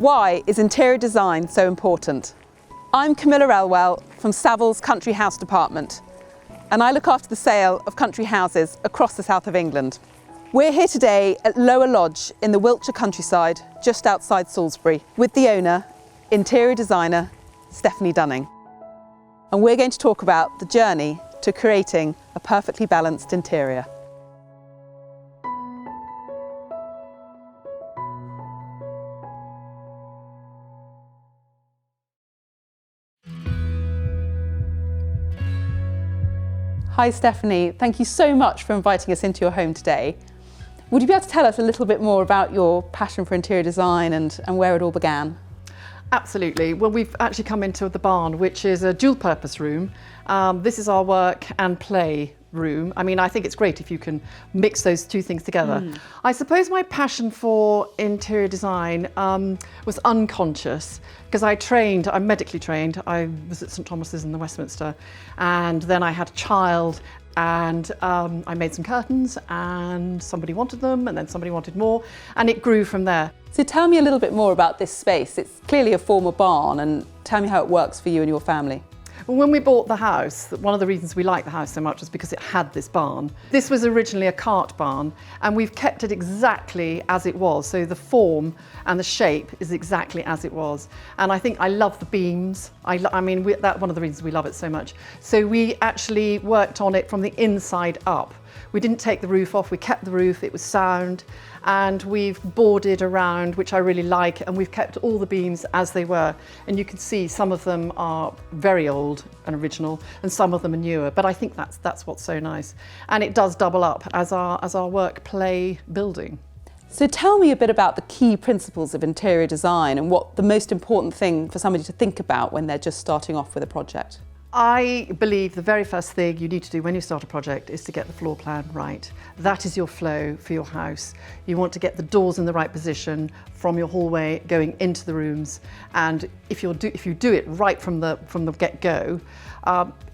Why is interior design so important? I'm Camilla Elwell from Savills Country House Department, and I look after the sale of country houses across the south of England. We're here today at Lower Lodge in the Wiltshire countryside, just outside Salisbury, with the owner, interior designer, Stephanie Dunning. And we're going to talk about the journey to creating a perfectly balanced interior. Hi Stephanie, thank you so much for inviting us into your home today. Would you be able to tell us a little bit more about your passion for interior design and where it all began? Absolutely. Well, we've actually come into the barn, which is a dual purpose room. This is our work and play room. I mean, I think it's great if you can mix those two things together. I suppose my passion for interior design was unconscious because I'm medically trained. I was at St Thomas's in the Westminster, and then I had a child, and I made some curtains, and somebody wanted them, and then somebody wanted more, and it grew from there. So tell me a little bit more about this space. It's clearly a former barn, and tell me how it works for you and your family. Well, when we bought the house, one of the reasons we liked the house so much was because it had this barn. This was originally a cart barn, and we've kept it exactly as it was. So the form and the shape is exactly as it was. And I think I love the beams. I mean, that's one of the reasons we love it so much. So we actually worked on it from the inside up. We didn't take the roof off, we kept the roof, it was sound, and we've boarded around, which I really like, and we've kept all the beams as they were. And you can see some of them are very old and original, and some of them are newer, but I think that's what's so nice. And it does double up as our work play building. So tell me a bit about the key principles of interior design and what the most important thing for somebody to think about when they're just starting off with a project. I believe the very first thing you need to do when you start a project is to get the floor plan right. That is your flow for your house. You want to get the doors in the right position from your hallway going into the rooms, and if you do it right from the get-go,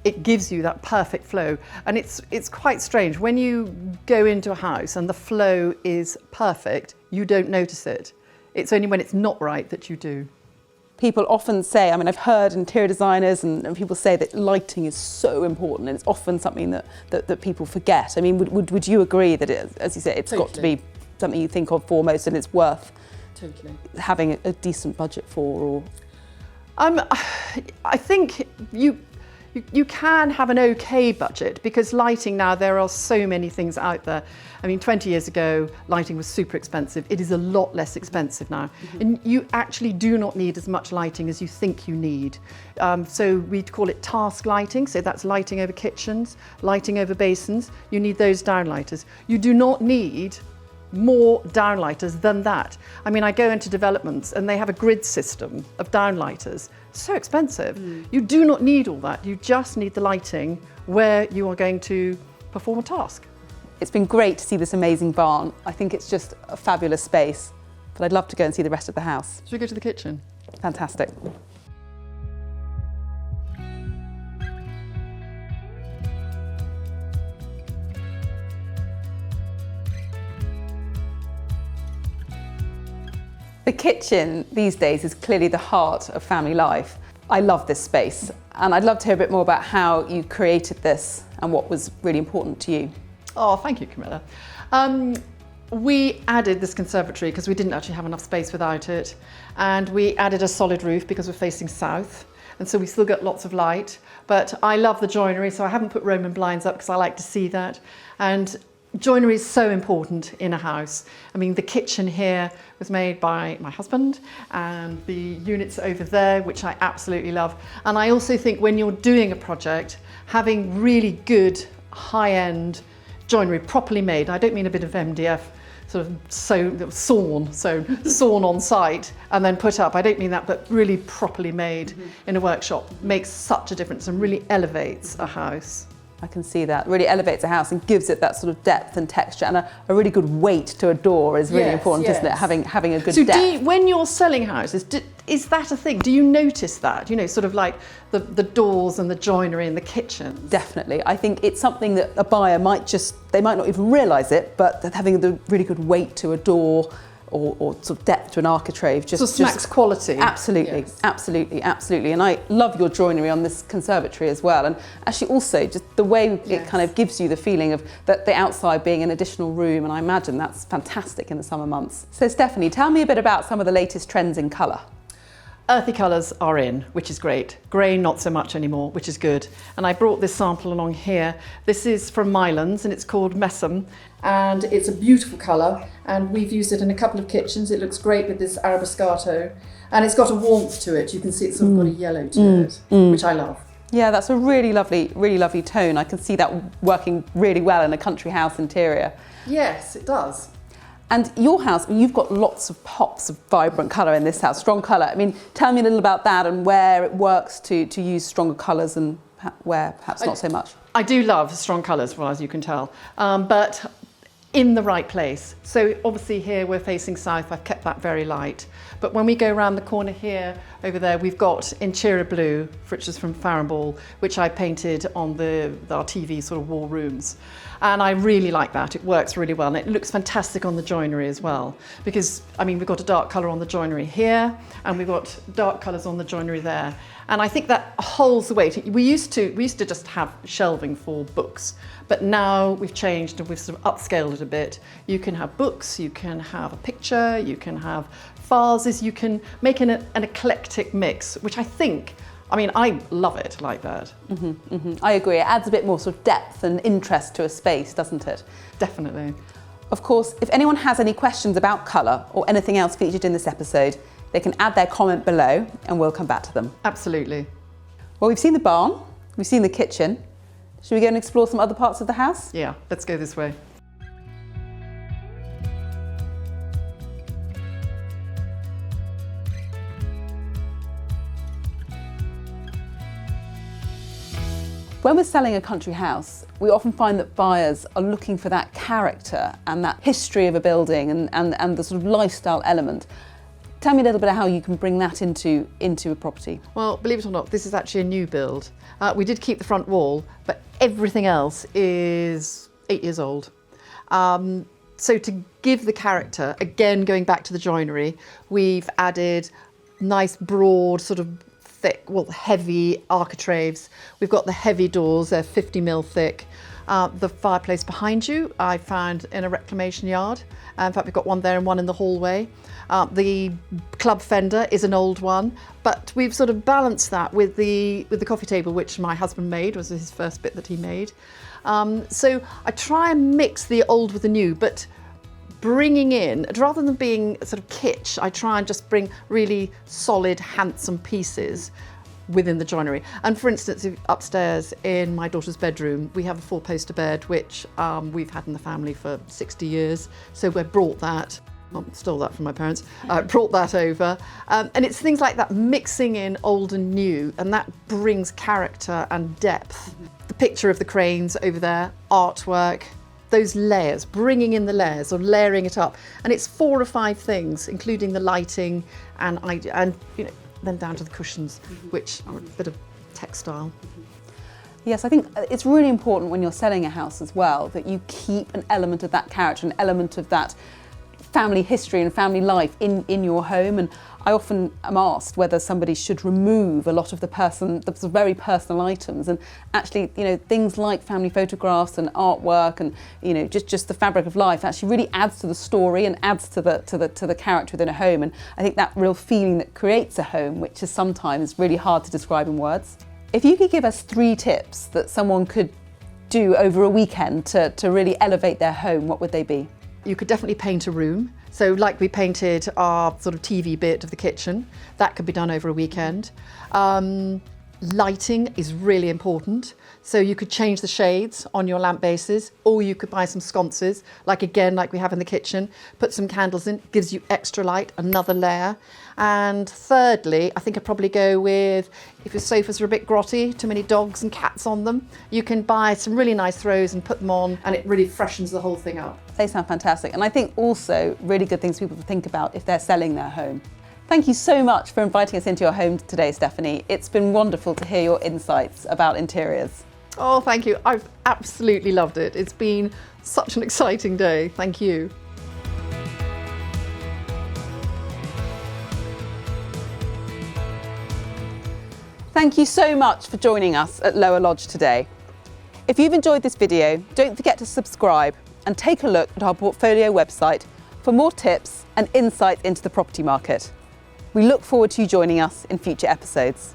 it gives you that perfect flow. And it's quite strange when you go into a house and the flow is perfect, you don't notice it. It's only when it's not right that you do. People often say, I mean, I've heard interior designers and people say that lighting is so important, and it's often something that people forget. I mean, would you agree that, as you say, it's got to be something you think of foremost and it's worth having a decent budget for? Or I think you can have an okay budget, because lighting now, there are so many things out there. I mean, 20 years ago, lighting was super expensive. It is a lot less expensive now. And you actually do not need as much lighting as you think you need. So we call it task lighting. So that's lighting over kitchens, lighting over basins. You need those downlighters. You do not need more downlighters than that. I mean, I go into developments and they have a grid system of downlighters. So expensive. You do not need all that. You just need the lighting where you are going to perform a task. It's been great to see this amazing barn. I think it's just a fabulous space, but I'd love to go and see the rest of the house. Should we go to the kitchen? Fantastic. The kitchen these days is clearly the heart of family life. I love this space, and I'd love to hear a bit more about how you created this and what was really important to you. Oh, thank you, Camilla. We added this conservatory because we didn't actually have enough space without it, and we added a solid roof because we're facing south, and so we still get lots of light. But I love the joinery, so I haven't put Roman blinds up because I like to see that. And joinery is so important in a house. I mean, the kitchen here was made by my husband, and the units over there, which I absolutely love. And I also think when you're doing a project, having really good high-end joinery properly made, I don't mean a bit of MDF sort of sawn on site and then put up. I don't mean that, but really properly made in a workshop makes such a difference and really elevates a house. I can see that. Really elevates a house and gives it that sort of depth and texture, and a really good weight to a door is really important, isn't it? Having a good depth. When you're selling houses, is that a thing? Do you notice that? You know, sort of like the doors and the joinery in the kitchen? Definitely. I think it's something that a buyer might not even realise it, but having the really good weight to a door or sort of depth to an architrave. So smacks quality. Absolutely, yes. absolutely. And I love your joinery on this conservatory as well. And actually also just the way it kind of gives you the feeling of that the outside being an additional room, and I imagine that's fantastic in the summer months. So Stephanie, tell me a bit about some of the latest trends in colour. Earthy colours are in, which is great. Grey, not so much anymore, which is good. And I brought this sample along here. This is from Mylands and it's called Messam. And it's a beautiful colour. And we've used it in a couple of kitchens. It looks great with this arabescato. And it's got a warmth to it. You can see it's sort of got a yellow to it, which I love. Yeah, that's a really lovely tone. I can see that working really well in a country house interior. Yes, it does. And your house, you've got lots of pops of vibrant colour in this house, strong colour. I mean, tell me a little about that and where it works to use stronger colours and where perhaps not so much. I do love strong colours, well, as you can tell, but in the right place. So obviously here we're facing south, I've kept that very light. But when we go around the corner here, over there, we've got Interior Blue, which is from Farrow Ball, which I painted on our TV sort of wall rooms. And I really like that. It works really well. And it looks fantastic on the joinery as well. Because, I mean, we've got a dark colour on the joinery here, and we've got dark colours on the joinery there. And I think that holds the weight. We used to just have shelving for books, but now we've changed and we've sort of upscaled it a bit. You can have books, you can have a picture, you can have vases, you can make an eclectic mix, which I think, I mean, I love it like that. I agree. It adds a bit more sort of depth and interest to a space, doesn't it? Definitely. Of course, if anyone has any questions about colour or anything else featured in this episode, they can add their comment below and we'll come back to them. Absolutely. Well, we've seen the barn, we've seen the kitchen. Should we go and explore some other parts of the house? Yeah, let's go this way. When we're selling a country house, we often find that buyers are looking for that character and that history of a building and the sort of lifestyle element. Tell me a little bit of how you can bring that into a property. Well, believe it or not, this is actually a new build. We did keep the front wall, but everything else is 8 years old. So to give the character, again, going back to the joinery, we've added nice broad sort of thick, well, heavy architraves. We've got the heavy doors, they're 50mm thick. The fireplace behind you, I found in a reclamation yard. In fact, we've got one there and one in the hallway. The club fender is an old one, but we've sort of balanced that with the coffee table, which my husband made, was his first bit that he made. So I try and mix the old with the new, but bringing in, rather than being sort of kitsch, I try and just bring really solid, handsome pieces within the joinery. And for instance, upstairs in my daughter's bedroom, we have a 4-poster bed, which we've had in the family for 60 years. So we brought that, stole that from my parents, brought that over. And it's things like that, mixing in old and new, and that brings character and depth. The picture of the cranes over there, artwork, those layers, bringing in the layers or layering it up. And it's 4 or 5 things, including the lighting and you know, then down to the cushions, which are a bit of textile. Yes, I think it's really important when you're selling a house as well that you keep an element of that character, an element of that family history and family life in your home. And I often am asked whether somebody should remove a lot of the very personal items, and actually, you know, things like family photographs and artwork and, you know, just the fabric of life actually really adds to the story and adds to the character within a home. And I think that real feeling that creates a home, which is sometimes really hard to describe in words. If you could give us 3 tips that someone could do over a weekend to really elevate their home, what would they be? You could definitely paint a room. So like we painted our sort of TV bit of the kitchen, that could be done over a weekend. Lighting is really important. So you could change the shades on your lamp bases, or you could buy some sconces, like we have in the kitchen, put some candles in, gives you extra light, another layer. And thirdly, I think I'd probably go with, if your sofas are a bit grotty, too many dogs and cats on them, you can buy some really nice throws and put them on, and it really freshens the whole thing up. They sound fantastic. And I think also really good things for people to think about if they're selling their home. Thank you so much for inviting us into your home today, Stephanie. It's been wonderful to hear your insights about interiors. Oh, thank you. I've absolutely loved it. It's been such an exciting day. Thank you. Thank you so much for joining us at Lower Lodge today. If you've enjoyed this video, don't forget to subscribe and take a look at our portfolio website for more tips and insights into the property market. We look forward to you joining us in future episodes.